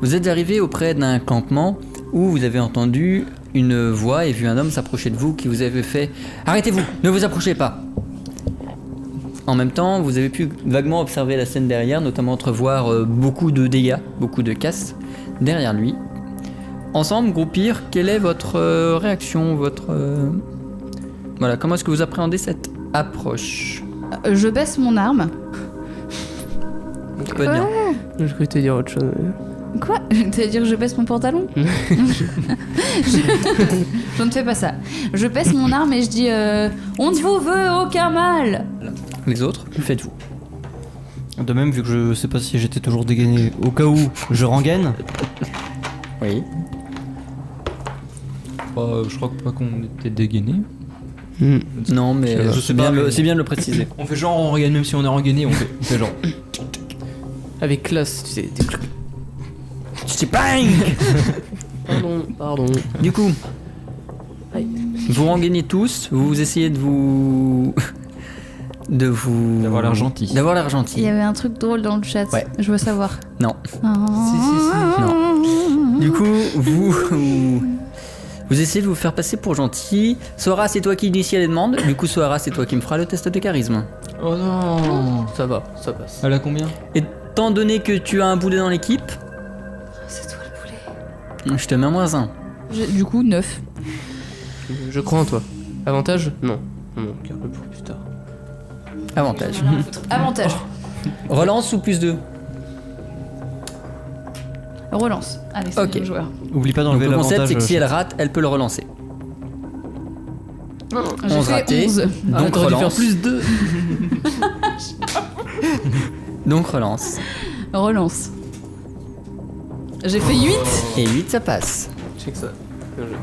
Vous êtes arrivé auprès d'un campement où vous avez entendu une voix et vu un homme s'approcher de vous qui vous avait fait « Arrêtez-vous, ne vous approchez pas !» En même temps, vous avez pu vaguement observer la scène derrière, notamment entrevoir beaucoup de dégâts, beaucoup de casses derrière lui. Ensemble, groupir, quelle est votre réaction, Voilà, comment est-ce que vous appréhendez cette approche? Je baisse mon arme. Tu peux dire. Je croyais te dire autre chose. Quoi? T'allais dire que je baisse mon pantalon? Je ne fais pas ça. Je baisse mon arme et je dis on ne vous veut aucun mal. Les autres, faites-vous. De même, vu que je sais pas si j'étais toujours dégainé, au cas où je rengaine. Oui. Je crois pas qu'on était dégainé. Non, mais Je sais c'est pas, bien, mais- c'est bien de le préciser. On fait genre on regagne même si on est regainé, on fait genre. Avec classe, tu sais. C'est bang. Pardon. Du coup, Aïe. vous rengainez tous, vous essayez de vous... D'avoir l'air gentil. D'avoir l'air Il y gentil. avait un truc drôle dans le chat. Ouais. Je veux savoir. Non. Non. Du coup, vous essayez de vous faire passer pour gentil. Sora, c'est toi qui initie les demandes. Du coup, Sora, c'est toi qui me feras le test de charisme. Oh non. Ça va, ça passe. Elle a combien? Étant donné que tu as un boulet dans l'équipe, C'est toi le poulet. je te mets un -1. Du coup, 9. Je crois en toi. Avantage? Non. Non, garde-le pour plus tard. Avantage. Avantage. Relance ou +2? Relance. Allez, c'est Ok. le joueur. Oublie pas Donc d'enlever le concept, l'avantage. c'est que si elle rate, elle peut le relancer. J'ai 11 fait ratés. 11. Donc t'aurais dû faire relance. plus 2. Donc relance. Relance. J'ai fait 8. Et 8, ça passe. Check ça. Bien joué.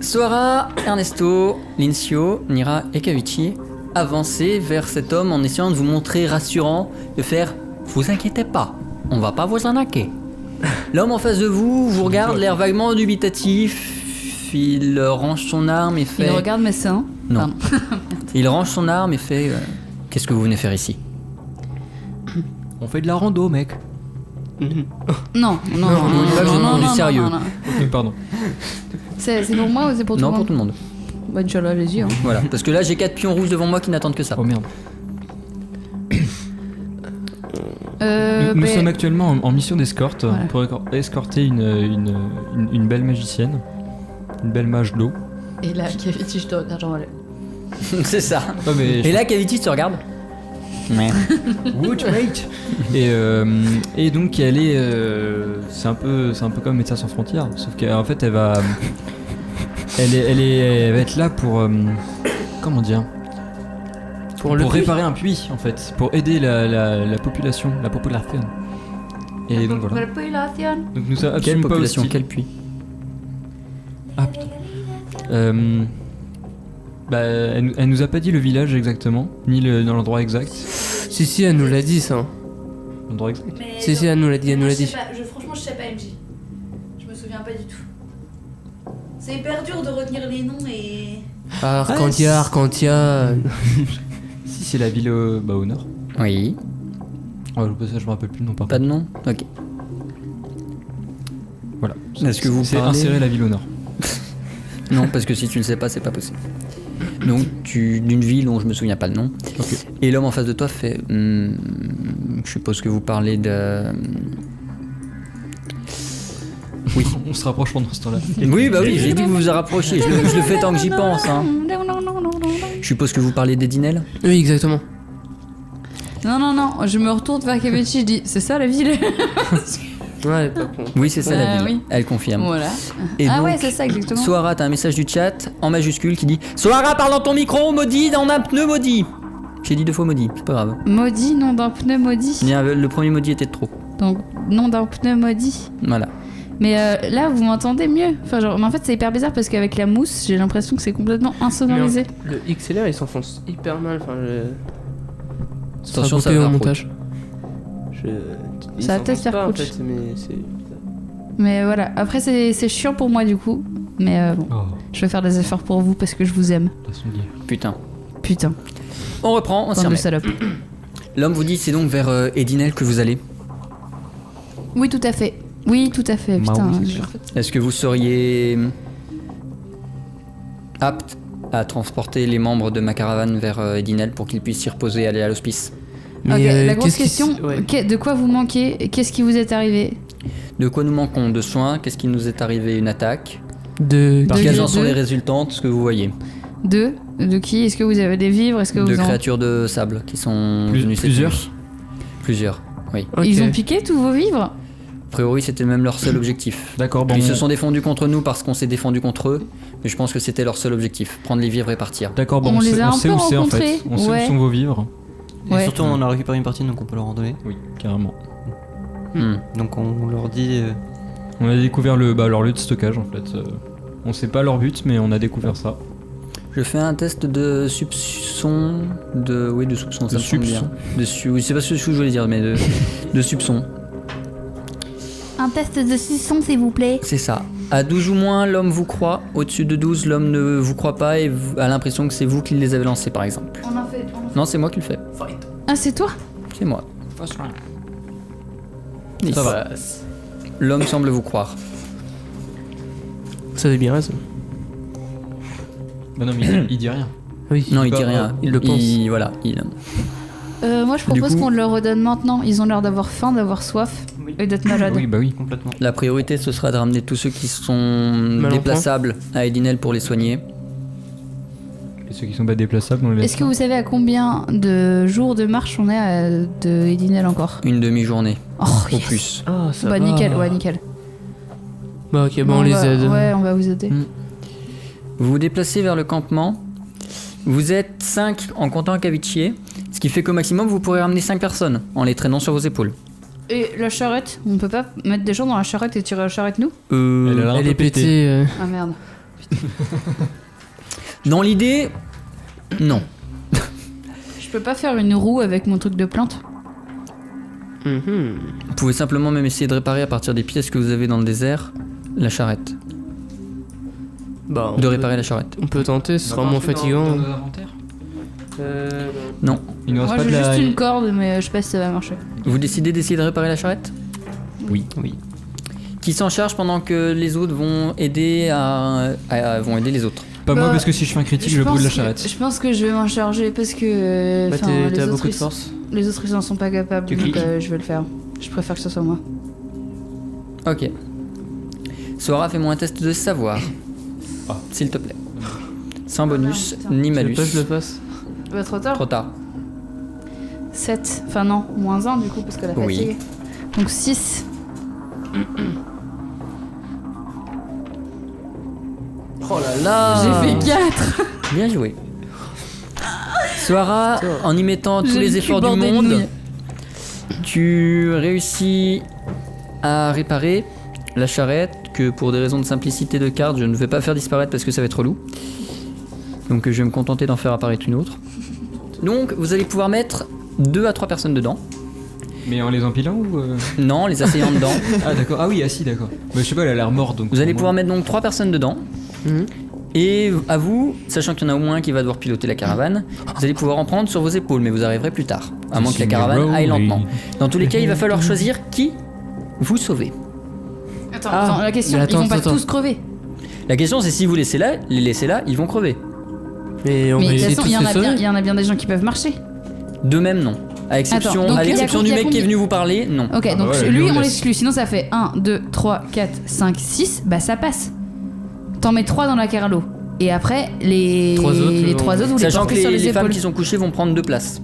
Sora, Ernesto, Lincio, Nira et Kavichi avancez vers cet homme en essayant de vous montrer rassurant, de faire « Vous inquiétez pas, on va pas vous arnaquer ». L'homme en face de vous vous regarde, l'air vaguement dubitatif, il range son arme et fait... Il regarde mes seins. Non. Pardon. Il range son arme et fait Qu'est-ce que vous venez faire ici ?» On fait de la rando, mec. Non, non, non, là, je demande du sérieux. non. Ok, pardon. C'est pour moi ou c'est pour tout Non, le pour monde? tout le monde. Bah, Inch'Allah, allez-y. Hein. Voilà, parce que là j'ai 4 pions rouges devant moi qui n'attendent que ça. Oh merde. Euh, Nous ben, sommes actuellement en mission d'escorte Voilà. pour escorter une belle magicienne, une belle mage d'eau. Et là, Kavichi, je te regarde, genre, C'est ça. Oh, mais Et là Kavichi te regarde. Mais... Woot, mate. Et donc elle est, c'est un peu comme Médecins sans frontières, sauf qu'en fait elle va être là pour comment dire, pour réparer un puits en fait, pour aider la population, Et donc voilà. Donc nous sommes Quelle absolument pas population, hostiles. quel puits? Ah putain. Elle nous a pas dit le village exactement, ni dans l'endroit exact. Si, elle nous l'a dit ça. L'endroit exact. Si, elle nous l'a dit, elle nous l'a dit. Franchement, je sais pas, MJ. Je me souviens pas du tout. C'est hyper dur de retenir les noms et. Arcantia. Si c'est la ville au nord. Oui. Ouais, ça je me rappelle plus le nom par Pas contre. de nom? Ok. Voilà. Est-ce que vous C'est parlez- insérer la ville au nord. Non, parce que si tu ne sais pas, c'est pas possible. Donc, d'une ville dont je me souviens pas le nom. Ok. Et l'homme en face de toi fait. Je suppose que vous parlez de. Oui. On se rapproche pendant ce temps-là. Oui, bah oui, j'ai dit que vous vous rapprochiez. Je le fais tant que j'y pense. Hein. Je suppose que vous parlez d'Edinel. Oui, exactement. Non, je me retourne vers Kavichi, je dis c'est ça la ville? Ouais, pas con. Oui, c'est ça la ville. Oui. Elle confirme. Voilà. Et Ah donc, ouais, c'est ça exactement. Soara, t'as un message du chat en majuscule qui dit Soara, parle dans ton micro, maudit, dans un pneu maudit. J'ai dit 2 fois maudit, c'est pas grave. Maudit, nom d'un pneu maudit. Bien, le premier maudit était de trop. Donc, nom d'un pneu maudit. Voilà. Mais là, vous m'entendez mieux. Enfin, genre, mais en fait, c'est hyper bizarre parce qu'avec la mousse, j'ai l'impression que c'est complètement insonorisé. Le XLR il s'enfonce hyper mal. Enfin, je. Attention, ça coupé va au approcher. montage. Il Ça va peut-être s'enfonce faire pas, en couch. fait, mais c'est. Mais voilà. Après, c'est chiant pour moi du coup. Mais bon, Oh, je vais faire des efforts pour vous parce que je vous aime. la son liée. Putain. Putain, On reprend, on s'y bande de remet. salopes. L'homme vous dit c'est donc vers Edinel que vous allez. Oui, tout à fait. Oui, tout à fait. Bah Putain, oui, c'est je- sûr. Est-ce que vous seriez apte à transporter les membres de ma caravane vers Edinel pour qu'ils puissent s'y reposer et aller à l'hospice? Ok, la grosse qu'est-ce qui question, s- ouais. de quoi vous manquez? Qu'est-ce qui vous est arrivé? De quoi nous manquons? De soins? Qu'est-ce qui nous est arrivé? Une attaque? De Quelles en de- sont les résultantes? Ce que vous voyez? De qui? Est-ce que vous avez des vivres? Est-ce que De vous en... créatures de sable qui sont venues cette plusieurs nuit. Plusieurs, oui. Ok. Ils ont piqué tous vos vivres? A priori, c'était même leur seul objectif. D'accord, bon. Ils se sont défendus contre nous parce qu'on s'est défendu contre eux, mais je pense que c'était leur seul objectif, prendre les vivres et partir. D'accord, bon, On les sait, a un sait peu où c'est en fait. rencontrés, On sait ouais. où sont vos vivres. Et Ouais. surtout, on en a récupéré une partie, donc on peut leur en donner. Oui, carrément. Hmm. Donc on leur dit. On a découvert leur lieu de stockage en fait. On sait pas leur but, mais on a découvert ça. Je fais un test de soupçon, de soupçon, ça De me semble bien. soupçon. Oui, c'est pas ce que je voulais dire, mais de soupçon. Un test de suçon, s'il vous plaît. C'est ça. À 12 ou moins, l'homme vous croit. Au-dessus de 12, l'homme ne vous croit pas et a l'impression que c'est vous qui les avez lancés, par exemple. On en fait. Non, c'est moi qui le fais. Ah, c'est toi? C'est moi. Nice. Ça va. L'homme semble vous croire. Ça avait bien raison. Bah non, mais il dit rien. Oui. Non, il dit Bah, rien. il le pense. Voilà, Moi, je propose coup- qu'on leur redonne maintenant. Ils ont l'air d'avoir faim, d'avoir soif et d'être malades. Oui, bah oui. Complètement. La priorité, ce sera de ramener tous ceux qui sont en déplaçables à Edinel pour les soigner. Et ceux qui sont pas déplaçables, on les laisse. Est-ce que vous savez à combien de jours de marche on est de Edinel encore? Une demi-journée, Oh, au yes. plus. Ah, ça Bah, va. nickel, ouais, nickel. Bah, ok, bon, on les va- aide. Ouais, on va vous aider. Vous vous déplacez vers le campement. Vous êtes 5 en comptant Cavicier, ce qui fait qu'au maximum, vous pourrez ramener 5 personnes en les traînant sur vos épaules. Et la charrette? On peut pas mettre des gens dans la charrette et tirer la charrette nous? Elle a l'air un Elle peu est pétée. pétée. Ah merde. Dans l'idée, non. Je peux pas faire une roue avec mon truc de plante? Mhm. Vous pouvez simplement même essayer de réparer à partir des pièces que vous avez dans le désert la charrette. Bah, on De peut- réparer la charrette. On peut tenter, ce sera moins fatigant. Il nous reste Moi pas j'ai de la. juste une corde, mais je sais pas si ça va marcher. Vous décidez d'essayer de réparer la charrette? Oui. Qui s'en charge pendant que les autres vont aider vont aider les autres? Pas moi, Bah, parce que si je fais un critique, je brûle la charrette. Je pense que je vais m'en charger parce que. Bah, enfin, t'as les beaucoup de autres, force. Les autres ils en sont pas capables, Tu donc cliques. je vais le faire. Je préfère que ce soit moi. Ok. Sora, fais-moi un test de savoir. Ah. S'il te plaît. Sans bonus, putain. ni Je malus. le passe. Bah, trop tard. Trop tard. 7. Enfin, non, moins 1 du coup, parce que la Oui. fatigue. Donc 6. Oh là là. J'ai fait 4. Bien joué. Soara, en y mettant tous J'ai les le efforts cul du bordé de monde, nouilles. tu réussis à réparer la charrette que pour des raisons de simplicité de carte, je ne vais pas faire disparaître parce que ça va être relou. Donc je vais me contenter d'en faire apparaître une autre. Donc vous allez pouvoir mettre 2 à 3 personnes dedans. Mais en les empilant ou. Non, en les asseyant dedans. Ah d'accord, ah oui, assis, d'accord. Bah, je sais pas, elle a l'air morte donc. Vous allez pour pouvoir moi- mettre donc 3 personnes dedans. Mhm. Et à vous, sachant qu'il y en a au moins un qui va devoir piloter la caravane, vous allez pouvoir en prendre sur vos épaules, mais vous arriverez plus tard. À moins que la caravane aille lentement. Dans tous les cas, il va falloir choisir qui vous sauvez. Attends, Ah, attends, la question, mais attends, ils vont pas attends. tous crever. La question c'est si vous les laissez là, ils vont crever. Mais on Mais va de toute essayer façon, tous il y en les a bien- sauver. il y en a bien des gens qui peuvent marcher. De même, non. À exception, Attends, donc à il y a l'exception du combien- mec qui est venu vous parler, non. Ok, Ah bah donc ouais, lui, lui, on on laisse. l'exclut. Sinon, ça fait 1, 2, 3, 4, 5, 6. Bah, ça passe. T'en mets 3 dans la caralo. Et après, les Trois autres, les vont- 3 autres, vous les Sachant que portez sur les les femmes épaules. qui sont couchées vont prendre 2 places.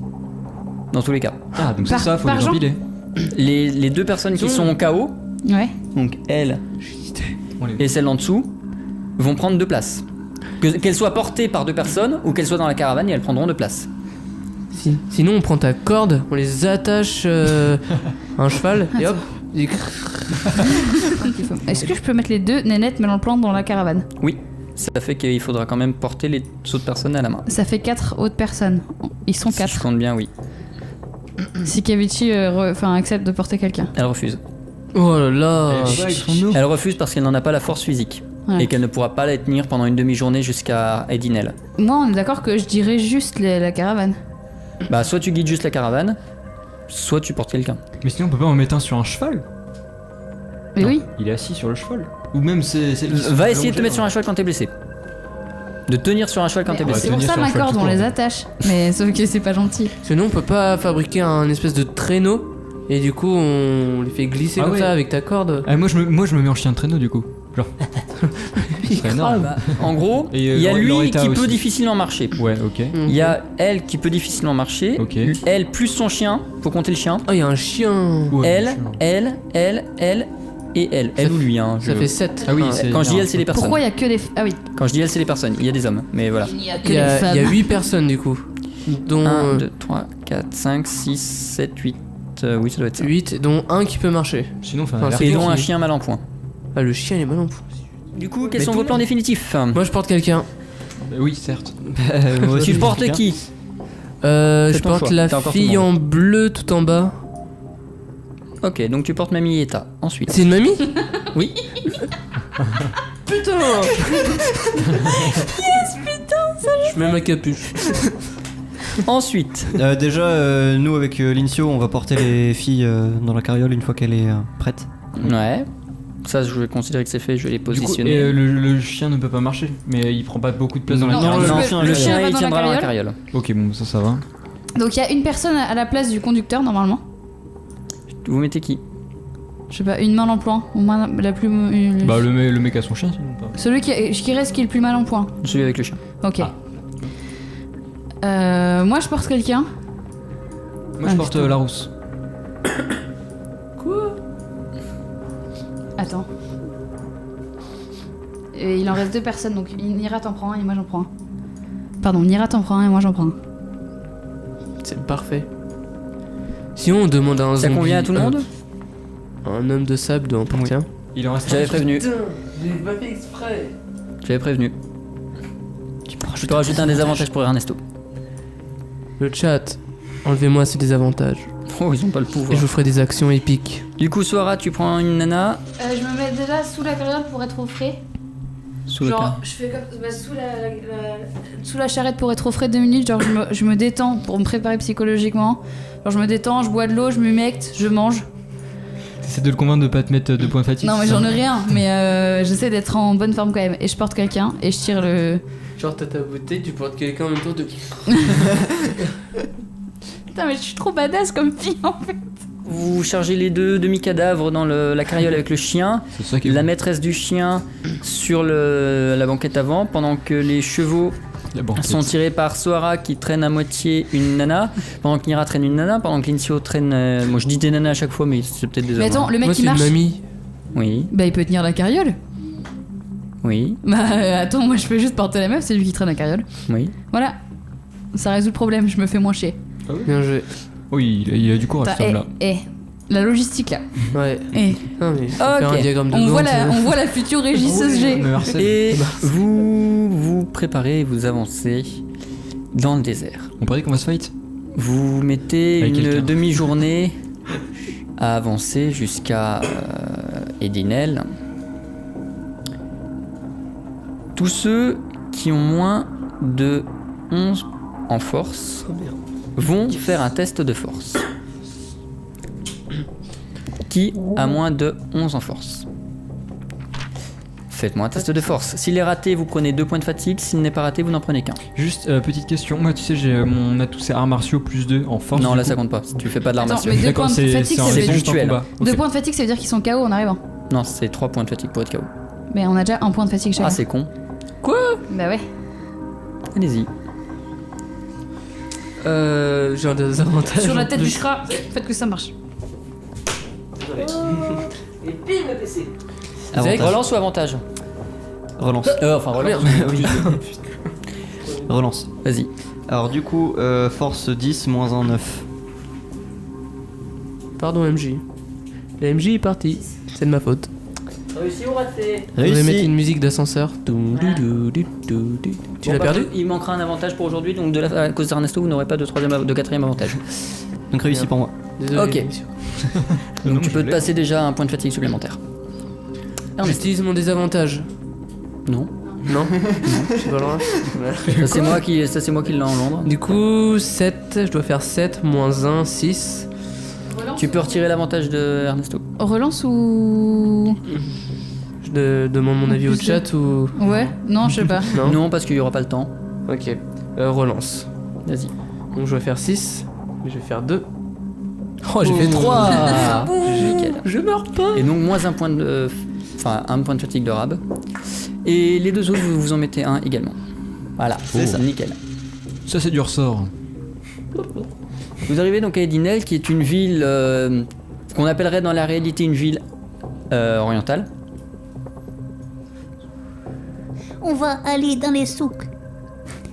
Dans tous les cas. Ah, donc c'est Par- ça, faut par les gens empiler. Les 2 personnes qui sont au KO, Ouais. donc elle On les- et celle en dessous, vont prendre 2 places. Qu'elles soient portées par 2 personnes ou qu'elles soient dans la caravane et elles prendront 2 places. Sinon, on prend ta corde, on les attache à un cheval et hop. Et- Est-ce que je peux mettre les 2 nénettes mélange-plantes dans la caravane? Oui, ça fait qu'il faudra quand même porter les autres personnes à la main. Ça fait 4 autres personnes. Ils sont Si je 4. compte bien, oui. Si Kavichi accepte de porter quelqu'un. Elle refuse. Oh là là. Elle refuse parce qu'elle n'en a pas la force physique. Ouais. Et qu'elle ne pourra pas la tenir pendant une demi-journée jusqu'à Edinel. Moi, on est d'accord que je dirais juste la caravane. Bah, soit tu guides juste la caravane, soit tu portes quelqu'un. Mais sinon, on peut pas en mettre un sur un cheval. Mais Non, oui. Il est assis sur le cheval. Ou même c'est le. Va essayer de te mettre sur un cheval quand t'es blessé. De tenir sur un cheval quand t'es Mais blessé. c'est pour tenir ça sur un ma cheval corde, qui on court. les attache. Mais sauf que c'est pas gentil. Sinon, on peut pas fabriquer un espèce de traîneau et du coup, on les fait glisser Ah comme ouais. ça avec ta corde. Ah, moi je me mets en chien de traîneau du coup. Genre. Ce serait énorme. Bah, en gros, Et, il y a lui Loretta qui peut aussi. difficilement marcher. Ouais, ok. Il y a elle qui peut difficilement marcher. Ok. Elle plus son chien, faut compter le chien. Oh, il y a un chien. Ouais, Elle, chien. elle et elle. Elle ou lui, hein. Ça fait 7. Ah oui, c'est. Quand je dis elle, c'est les personnes. Pourquoi il y a que les. Ah oui. Quand je dis elle, c'est les personnes. Il y a des hommes, mais voilà. Il y a que Il y les a femmes. 8 personnes du coup. Dont 1, 2, 3, 4, 5, 6, 7, 8. Oui, ça doit être ça. 8, dont un qui peut marcher. Sinon, enfin, Enfin, l'air- Et c'est dont un qui- chien mal en point. Ah, le chien, il est mal en point. Du coup, quels Mais sont tout vos le plans monde- définitifs? Moi, je porte quelqu'un. Bah oui, certes. Moi aussi, Tu je portes pense qui? Je ton porte choix. la T'as encore tout fille le en bleu tout en bas. Ok, donc tu portes Mamie Eta. Ensuite. C'est une mamie? Oui. Putain! Je mets ma capuche. Ensuite. Déjà, nous avec Lincio, on va porter les filles dans la carriole une fois qu'elle est prête. Ouais. Ça, je vais considérer que c'est fait, je vais les Du coup, positionner. et le chien ne peut pas marcher, mais il prend pas beaucoup de place dans la Non, carriole. le non, chien, le le chien, chien va il dans tiendra la dans la carriole. carriole. Ok, bon, ça va. Donc il y a une personne à la place du conducteur normalement. Vous mettez qui? Je sais pas, une main en point. Ou main la plus. Bah, le mec a son chien, sinon pas. Celui qui reste qui est le plus mal en point. Celui avec le chien. Ok. Ah. Moi je porte quelqu'un. Moi, je porte putain. la rousse. Attends. Et il en reste 2 personnes donc Nira t'en prend un et moi j'en prends un. Pardon, Nira t'en prend un et moi j'en prends un. C'est parfait. Sinon, on demande à un Ça zombie. convient à tout le monde? Un homme de sable doit en porter un. Il en reste J'avais prévenu. j'ai pas fait exprès. J'avais prévenu. Je te rajoute un désavantage pour Ernesto. Le chat, enlevez-moi ces désavantages. Oh, ils ont pas le Et pouvoir. je vous ferai des actions épiques. Du coup, Soara, tu prends une nana Je me mets déjà sous la carriole pour être au frais. sous le Genre, cas. je fais comme Sous la charrette pour être au frais 2 minutes, genre je me détends pour me préparer psychologiquement. Genre je me détends, je bois de l'eau, je m'humecte, je mange. T'essaies de le convaincre de pas te mettre de points de fatigue. Non mais c'est ça j'en ai rien, mais j'essaie d'être en bonne forme quand même. Et je porte quelqu'un et je tire le... Genre, t'as ta beauté, tu portes quelqu'un en même temps de. Putain mais je suis trop badass comme fille en fait. Vous chargez les deux demi-cadavres dans la carriole avec le chien. C'est ça qui est La bon. maîtresse du chien sur la banquette avant, pendant que les chevaux La banquette. sont tirés par Soara qui traîne à moitié une nana, pendant que Nira traîne une nana, pendant que Lincio traîne... moi je dis des nanas à chaque fois, mais c'est peut-être des hommes. Mais attends, hein. le mec Moi, qui c'est une marche, mamie. Oui, bah il peut tenir la carriole. oui, Bah attends, moi je peux juste porter la meuf, c'est lui qui traîne la carriole. oui. Voilà. Ça résout le problème, je me fais moins chier. Bien joué. Oui, il a du courage, Putain, cet homme-là. la logistique là. Ouais. Eh. Non, mais faut faire un diagramme de On voit, Gantt. on voit la future régisseuse G. Me harcèle. Et vous vous préparez, vous avancez dans le désert. On paraît qu'on va se fight. Vous mettez Avec une quelqu'un. demi-journée à avancer jusqu'à Edinel. Tous ceux qui ont moins de 11 en force vont faire un test de force. Qui a moins de 11 en force? Faites-moi un test de force. S'il est raté, vous prenez 2 points de fatigue. S'il n'est pas raté, vous n'en prenez qu'un. Juste, petite question. Moi, tu sais, j'ai mon atout, c'est arts martiaux plus 2 en force. Non, du là coup. ça compte pas. Tu fais pas de l'arme Attends, martiale. mais 2 D'accord, points de c'est fatigue, ça c'est veut dire... juste en ponctuel. combat. 2 Ok. points de fatigue, ça veut dire qu'ils sont KO en arrivant. Non, c'est 3 points de fatigue pour être KO. Mais on a déjà un point de fatigue chacun. Ah, c'est con. Bah ouais. Allez-y. J'ai un désavantage. Sur la en tête plus. du chat, faites que ça marche. Zach. Relance ou avantage? Relance. Enfin, relance. Oui. Relance. Vas-y. Alors du coup, force 10, moins 1, 9. Pardon, MJ. La MJ est partie. C'est de ma faute. Réussi ou raté? Je vais mettre Réussi. une musique d'ascenseur. Tu l'as perdu? Il manquera un avantage pour aujourd'hui, donc à cause d'Ernesto, vous n'aurez pas de 4ème avantage. Donc réussi pour moi. Désolé. Ok. monsieur. Donc tu peux te passer déjà un point de fatigue supplémentaire. Ernesto. J'utilise mon désavantage. Non. Non. J'ai pas le droit. Ça c'est moi qui l'ai engendre. Du coup, 7, je dois faire 7 moins 1, 6. Tu Tu peux retirer l'avantage de Ernesto. Relance ou. Je demande mon avis au chat ou. Ouais, non, je sais pas. Non. Non, parce qu'il y aura pas le temps. Ok. Relance. Vas-y. Donc je vais faire 6. Mais je vais faire 2. Oh, j'ai fait 3. Nickel. Je meurs pas. Et donc moins un point de... Enfin, un point de fatigue de Rab. Et les deux autres, vous en mettez un également. Voilà, c'est ça. Nickel. Ça, c'est du ressort. Vous arrivez donc à Edinel, qui est une ville qu'on appellerait dans la réalité une ville orientale. On va aller dans les souks.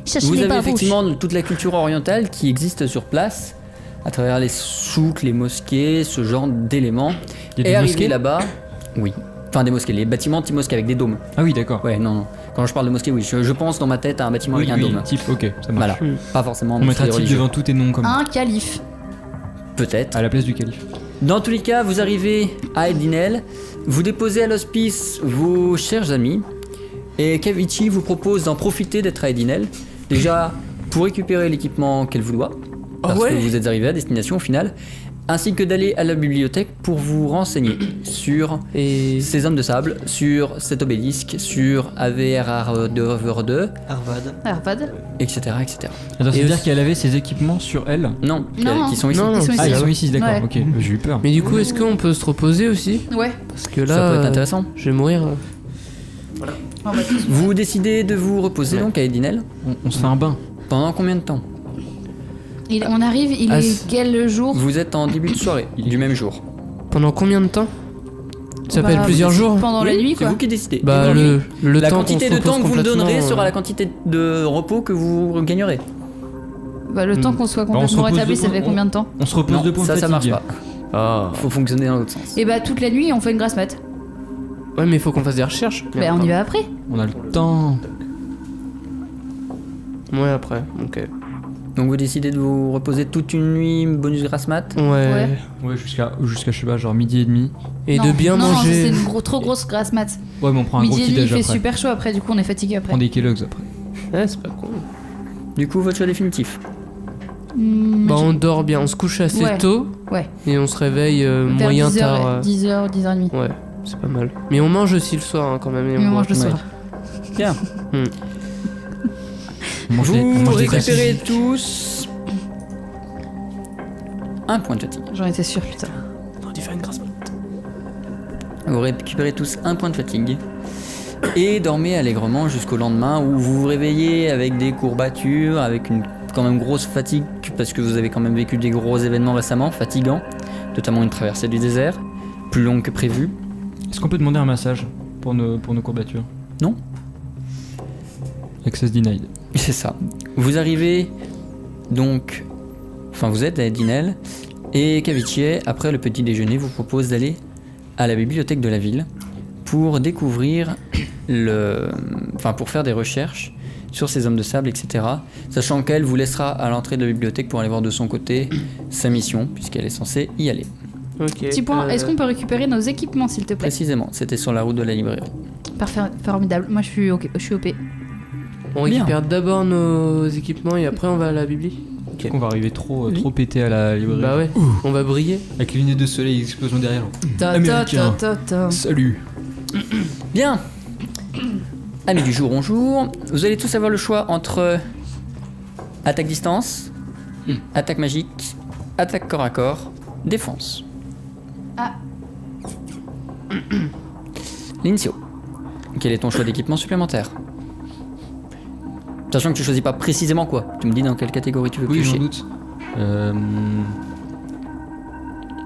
Chercher Vous les avez babouches. effectivement toute la culture orientale qui existe sur place, à travers les souks, les mosquées, ce genre d'éléments. Il y a Et des arrivé mosquées là-bas, oui. Enfin des mosquées, les bâtiments anti-mosquées avec des dômes. Ah oui, d'accord. Ouais, non, non. Quand je parle de mosquée, oui, je pense dans ma tête à un bâtiment Oui, avec un oui, dôme. type, ok, ça marche. Voilà, pas forcément un On mettra mosquée type religieux. devant tous tes noms comme Un calife. Peut-être. à la place du calife. Dans tous les cas, vous arrivez à Edinel, vous déposez à l'hospice vos chers amis, et Kavichi vous propose d'en profiter d'être à Edinel, déjà pour récupérer l'équipement qu'elle vous doit, parce que vous êtes arrivé à destination au final, ainsi que d'aller à la bibliothèque pour vous renseigner sur ces hommes de sable, sur cet obélisque, sur AVRR2, Harvad. etc. etc. Attends, Et c'est-à-dire aussi- qu'elle avait ses équipements sur elle. Non, Non. qui sont ici. Non, non. Ils sont Ah, ici. ils sont ici, d'accord, Ouais. ok, j'ai eu peur. Mais du coup, est-ce qu'on peut se reposer aussi? Ouais. Parce que là. Ça peut être intéressant. Je vais mourir. On va tous- Vous décidez de vous reposer Ouais. donc à Edinel. On se fait un bain. Pendant combien de temps? On arrive, il Ah, est c'est- quel jour? Vous êtes en début de soirée du même jour. Pendant combien de temps? Ça peut Bah, être plusieurs jours? Pendant la Oui, nuit, c'est quoi. vous qui décidez. Bah, Et donc, le la temps quantité qu'on de se temps repose que vous me donnerez complètement, sera la quantité de repos que vous gagnerez. Bah, le temps qu'on soit on se complètement repose rétabli, de- ça fait on- combien de temps? On se repose Non, de points de ça marche fatigue. pas. Ah. Faut fonctionner dans l'autre sens. Et bah, toute la nuit, on fait une grasse mat. Ouais, mais il faut qu'on fasse des recherches. Bah, on y va après. On a le temps. Ouais, après. Ok. Donc vous décidez de vous reposer toute une nuit, bonus grasse mat. Ouais. Ouais, jusqu'à je sais pas, genre midi et demi. Et Non, de bien non, manger. Non, c'est une trop grosse grasse mat. Ouais, mais on prend un Midi gros et demi, il petit-déj fait après. super chaud après, du coup, on est fatigué On après. prend des Kellogg's après. Ouais, c'est pas con. Du coup, votre choix définitif. Bah, on dort bien. On se couche assez Ouais. tôt. Ouais. Et on se réveille Vers moyen 10h, tard. 10h, 10h30. Ouais, c'est pas mal. Mais on mange aussi le soir hein, quand même. Et Mais on boit. mange le Ouais. soir. Bien. On mange des- on Vous mange des récupérez glaces. tous un point de fatigue. J'en étais sûre, putain. On aurait dû faire une grasse mat. Vous récupérez tous un point de fatigue et dormez allègrement jusqu'au lendemain où vous vous réveillez avec des courbatures, avec une quand même grosse fatigue parce que vous avez quand même vécu des gros événements récemment, fatigants, notamment une traversée du désert, plus longue que prévu. Est-ce qu'on peut demander un massage pour nos courbatures? Non. Access denied. C'est ça. Vous arrivez donc, enfin vous êtes à Edinel et Kavichi, après le petit déjeuner, vous propose d'aller à la bibliothèque de la ville pour découvrir pour faire des recherches sur ces hommes de sable, etc. Sachant qu'elle vous laissera à l'entrée de la bibliothèque pour aller voir de son côté sa mission, puisqu'elle est censée y aller. Ok. Petit point, est-ce qu'on peut récupérer nos équipements, s'il te plaît? Précisément, c'était sur la route de la librairie. Parfait, formidable. Moi, je suis OP. On Bien. récupère d'abord nos équipements et après on va à la bibli. Est-ce qu'on va arriver trop pété à la librairie? Bah ouais, on va briller. Avec les lunettes de soleil, explosion derrière. Ta, ta, Américain. ta, ta, ta. Salut. Bien. Amis du jour, bonjour. Vous allez tous avoir le choix entre attaque distance, attaque magique, attaque corps à corps, défense. Ah. Lincio, quel est ton choix d'équipement supplémentaire? Sachant que tu choisis pas précisément quoi. Tu me dis dans quelle catégorie tu veux Oui, j'en piocher. doute.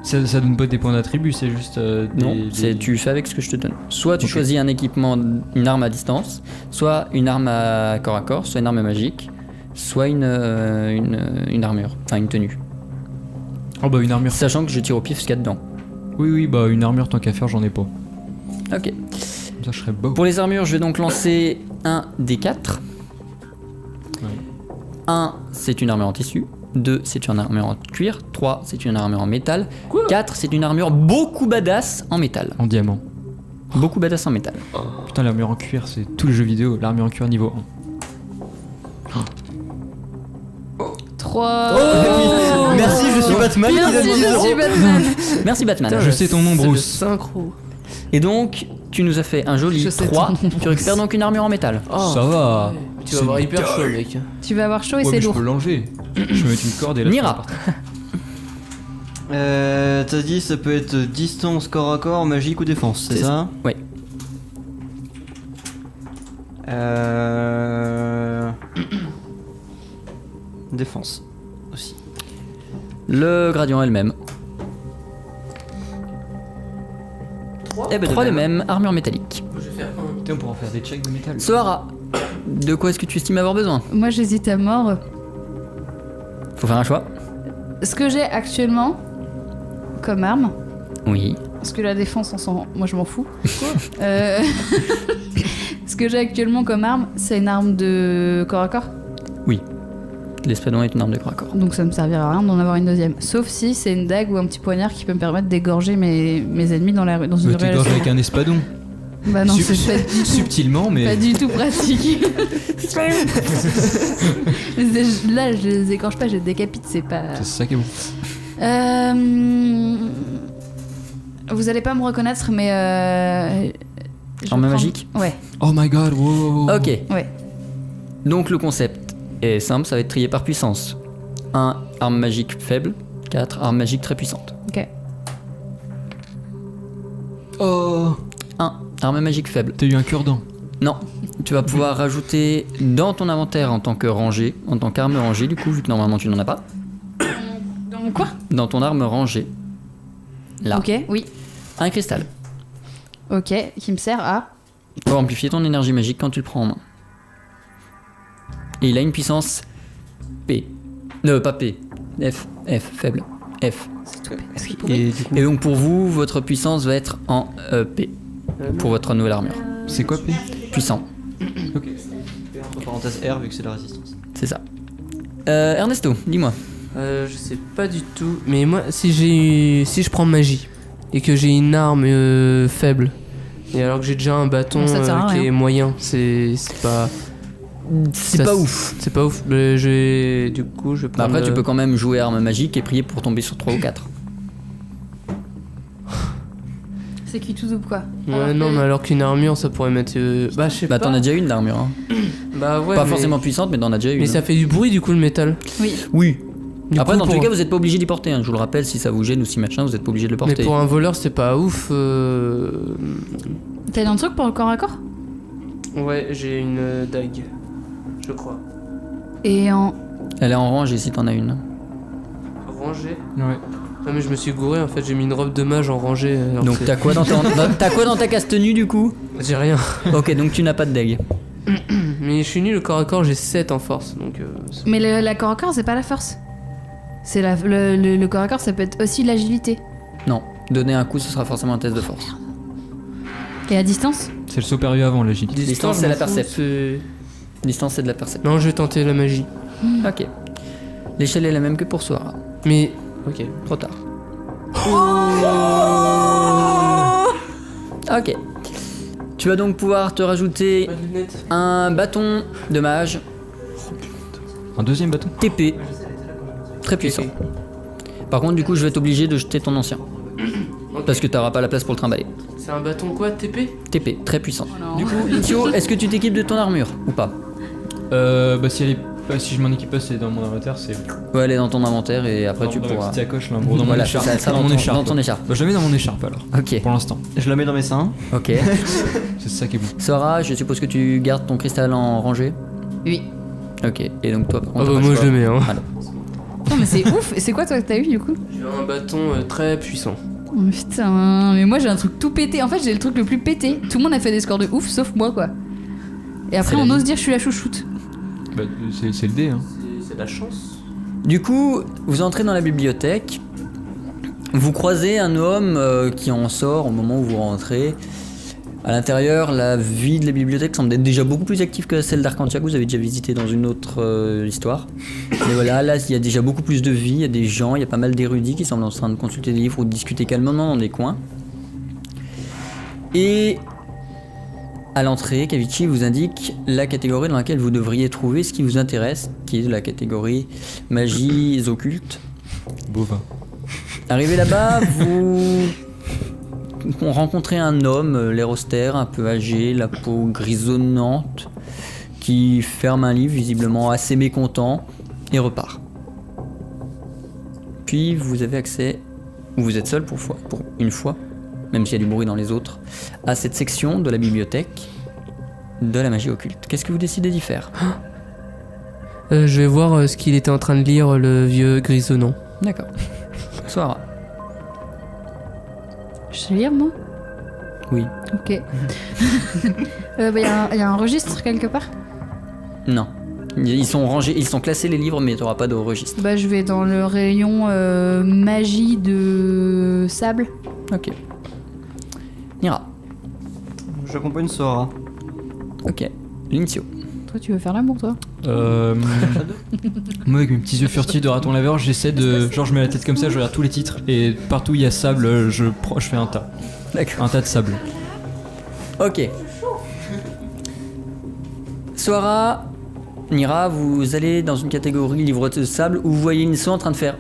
Ça donne pas des points d'attribut, c'est juste Non, tu fais avec ce que je te donne. Soit tu Ok. choisis un équipement, une arme à distance, soit une arme à corps, soit une arme magique, soit une armure, enfin une tenue. Oh bah une armure. Sachant que je tire au pif ce qu'il y a dedans. Oui, bah une armure tant qu'à faire, j'en ai pas. Ok. Comme ça, je serais beau. Pour les armures, je vais donc lancer un D4. Ouais. 1, c'est une armure en tissu. 2, c'est une armure en cuir. 3, c'est une armure en métal. 4, c'est une armure beaucoup badass en métal. En diamant. Beaucoup badass en métal. Putain, l'armure en cuir, c'est tous les jeux vidéo. L'armure en cuir niveau 1. 3. Oh, Merci, je suis Batman qui donne Merci, 10 je euros. suis Batman. Merci Batman. Putain, Je sais ton nom, c'est le Bruce. synchro. Et donc, tu nous as fait un joli Je sais 3. ton nom, Tu récupères donc une armure en métal. Oh, Ça va. tu vas avoir C'est hyper chaud, mec. Tu vas avoir chaud et Ouais, c'est mais je lourd. peux l'enlever. Je me mets une corde et là. Nira. T'as dit ça peut être distance, corps à corps, magique ou défense, c'est C'est ça? Ouais. Défense aussi. Le gradient est le même. Eh ben, 3 de même, armure métallique. Je vais faire un. Putain, on pourra faire des checks de métal. Sohara, de quoi est-ce que tu estimes avoir besoin? Moi, j'hésite à mort. Faut faire un choix. Ce que j'ai actuellement comme arme, Oui. parce que la défense, moi je m'en fous. Euh, Ce que j'ai actuellement comme arme, c'est une arme de corps à corps. L'espadon est une arme de corps à corps. Donc ça me servira à rien d'en avoir une deuxième. Sauf si c'est une dague ou un petit poignard qui peut me permettre d'égorger mes ennemis dans la rue, dans une Mais t'égorges relation. avec un espadon. Bah non, Sub- c'est pas du tout. Subtilement, mais. Pas du tout pratique. Là, je les égorge pas, je les décapite, c'est pas. C'est ça qui est bon. Vous allez pas me reconnaître, mais. je Arme prends- magique. Ouais, Oh my god, wow. Ok. ouais. Donc le concept est simple, ça va être trié par puissance. 1, arme magique faible. 4, arme magique très puissante. Ok. Oh. 1, arme magique faible. T'as eu un cure-dent. Non, tu vas pouvoir rajouter dans ton inventaire en tant que rangée, en tant qu'arme rangée du coup, vu que normalement tu n'en as pas. Donc quoi? Dans ton arme rangée, là, Ok, oui. un cristal. Ok, qui me sert à. Pour amplifier ton énergie magique quand tu le prends en main. Et il a une puissance P. Pas P. F, faible. F. Et du coup, Et donc pour vous, votre puissance va être en P. Pour votre nouvelle armure. C'est quoi, P? Puissant, entre parenthèses R vu que c'est la résistance. c'est ça. Ernesto, dis-moi. Je sais pas du tout. Mais moi, si je prends magie et que j'ai une arme faible, et alors que j'ai déjà un bâton Bon, ça te sert à qui rien. est moyen, c'est pas. C'est Ça, pas ouf. C'est pas ouf. Du coup, je vais Bah prendre. après, tu peux quand même jouer arme magique et prier pour tomber sur 3 ou 4. C'est qui tout double quoi. Ouais, non, mais alors qu'une armure, ça pourrait mettre. Bah, je sais Bah pas. t'en as déjà une d'armure. Hein. Bah, ouais. Pas mais- forcément puissante, mais t'en as déjà une. Mais ça fait du bruit, du coup, le métal. Oui. Oui. Du Après, coup, dans tous les pour- cas, vous êtes pas obligé d'y porter. Hein. Je vous le rappelle, si ça vous gêne ou si machin, vous êtes pas obligé de le Mais porter. pour un voleur, c'est pas ouf. T'as un truc pour le corps à corps? Ouais, j'ai une dague. Je crois. Et en. Elle est en rangée si t'en as une. Rangée. Ouais. Ah, mais je me suis gouré, en fait, j'ai mis une robe de mage en rangée. alors Donc que- t'as quoi dans t'as quoi dans ta casse-tenue du coup? J'ai rien. Ok, donc tu n'as pas de dague. Mais je suis nul, le corps à corps, j'ai 7 en force. Donc. Mais la corps à corps, c'est pas la force. C'est le corps à corps, ça peut être aussi l'agilité. Non. Donner un coup, ce sera forcément un test de force. Et à distance? C'est le saut perdu avant, l'agilité. Distance, je c'est m'en la fous, percep. c'est- Distance, c'est de la perception. Non, je vais tenter la magie. Ok. L'échelle est la même que pour Sohara. Mais. Ok. Trop tard. Ok. Tu vas donc pouvoir te rajouter Pas de lunettes. un bâton de mage Un deuxième bâton. TP. Très puissant. Par contre, du coup, je vais être obligé de jeter ton ancien. Parce que t'auras pas la place pour le trimballer. C'est un bâton quoi, TP? TP, très puissant. Du coup, Lithio, est-ce que tu t'équipes de ton armure ou pas? Bah si elle est. Si je m'en équipe pas, c'est dans mon inventaire, c'est. Ouais, elle est dans ton inventaire et après tu dans pourras. ma petite sacoche là, en gros, dans mon Voilà, écharpe. c'est ça, dans dans mon ton- écharpe. dans ton écharpe. Bah je la mets dans mon écharpe alors. Ok, Pour l'instant. Je la mets dans mes seins. ok. C'est ça qui est bon. Sora, je suppose que tu gardes ton cristal en rangée? Oui. Ok, et donc toi par Ah contre. bah t'as pas moi le je choix. le mets, hein. Voilà. Non, mais c'est ouf. Et c'est quoi toi que t'as eu du coup? J'ai un bâton très puissant. Oh, putain, mais moi j'ai un truc tout pété. En fait, j'ai le truc le plus pété. Tout le monde a fait des scores de ouf, sauf moi quoi. Et après, C'est on la ose vie. dire je suis la chouchoute. Bah c'est le dé hein. C'est de la chance. Du coup, vous entrez dans la bibliothèque. Vous croisez un homme qui en sort au moment où vous rentrez. À l'intérieur, la vie de la bibliothèque semble être déjà beaucoup plus active que celle d'Arcantia que vous avez déjà visité dans une autre histoire. Mais voilà, là, il y a déjà beaucoup plus de vie, il y a des gens, il y a pas mal d'érudits qui semblent en train de consulter des livres ou de discuter calmement dans des coins. Et à l'entrée, Kavichi vous indique la catégorie dans laquelle vous devriez trouver ce qui vous intéresse, qui est la catégorie magies occultes. Bovin. Arrivé là-bas, vous rencontrez un homme, l'air austère, un peu âgé, la peau grisonnante, qui ferme un livre, visiblement assez mécontent, et repart. Puis vous avez accès, ou vous êtes seul pour une fois, même s'il y a du bruit dans les autres, à cette section de la bibliothèque de la magie occulte. Qu'est-ce que vous décidez d'y faire? Je vais voir ce qu'il était en train de lire, le vieux grisonnant. D'accord. Soara. Je sais lire, moi? Oui. Ok. Il y a un registre quelque part? Non. Ils sont rangés, ils sont classés les livres, mais tu n'auras pas de registre. Bah, je vais dans le rayon magie de sable. Ok. Nira. J'accompagne Sora. Ok. Lincio. Toi, tu veux faire l'amour, toi? Moi, avec mes petits yeux furtifs de raton laveur, j'essaie de. Genre, je mets la tête comme ça, je regarde tous les titres, et partout où il y a sable, je fais un tas. D'accord. Un tas de sable. Ok. Soara, Nira, vous allez dans une catégorie livre de sable où vous voyez Lincio en train de faire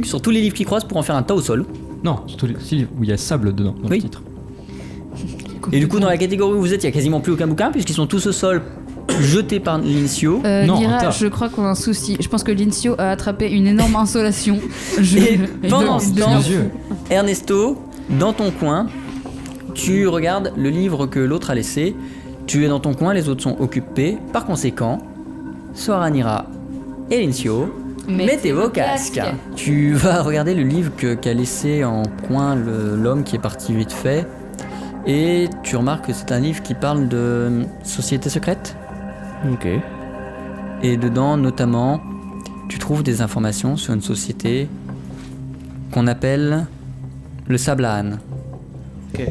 sur tous les livres qui croisent pour en faire un tas au sol. Non, surtout les livres où il y a sable dedans, dans Oui. le titre. Et du coup, dans la catégorie où vous êtes, il n'y a quasiment plus aucun bouquin puisqu'ils sont tous au sol jetés par Lincio. Non, un Nira, tas. je crois qu'on a un souci. Je pense que Lincio a attrapé une énorme insolation. Et pendant ce temps, Mes yeux. Ernesto, dans ton coin, tu regardes le livre que l'autre a laissé. Tu es dans ton coin, les autres sont occupés. Par conséquent, Soara, Nira et Lincio, mettez vos casques. Tu vas regarder le livre qu'a laissé en coin l'homme qui est parti vite fait. Et tu remarques que c'est un livre qui parle de société secrète. Ok. Et dedans, notamment, tu trouves des informations sur une société qu'on appelle le Sable à Âne. Ok.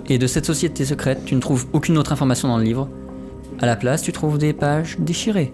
Et de cette société secrète, tu ne trouves aucune autre information dans le livre. À la place, tu trouves des pages déchirées.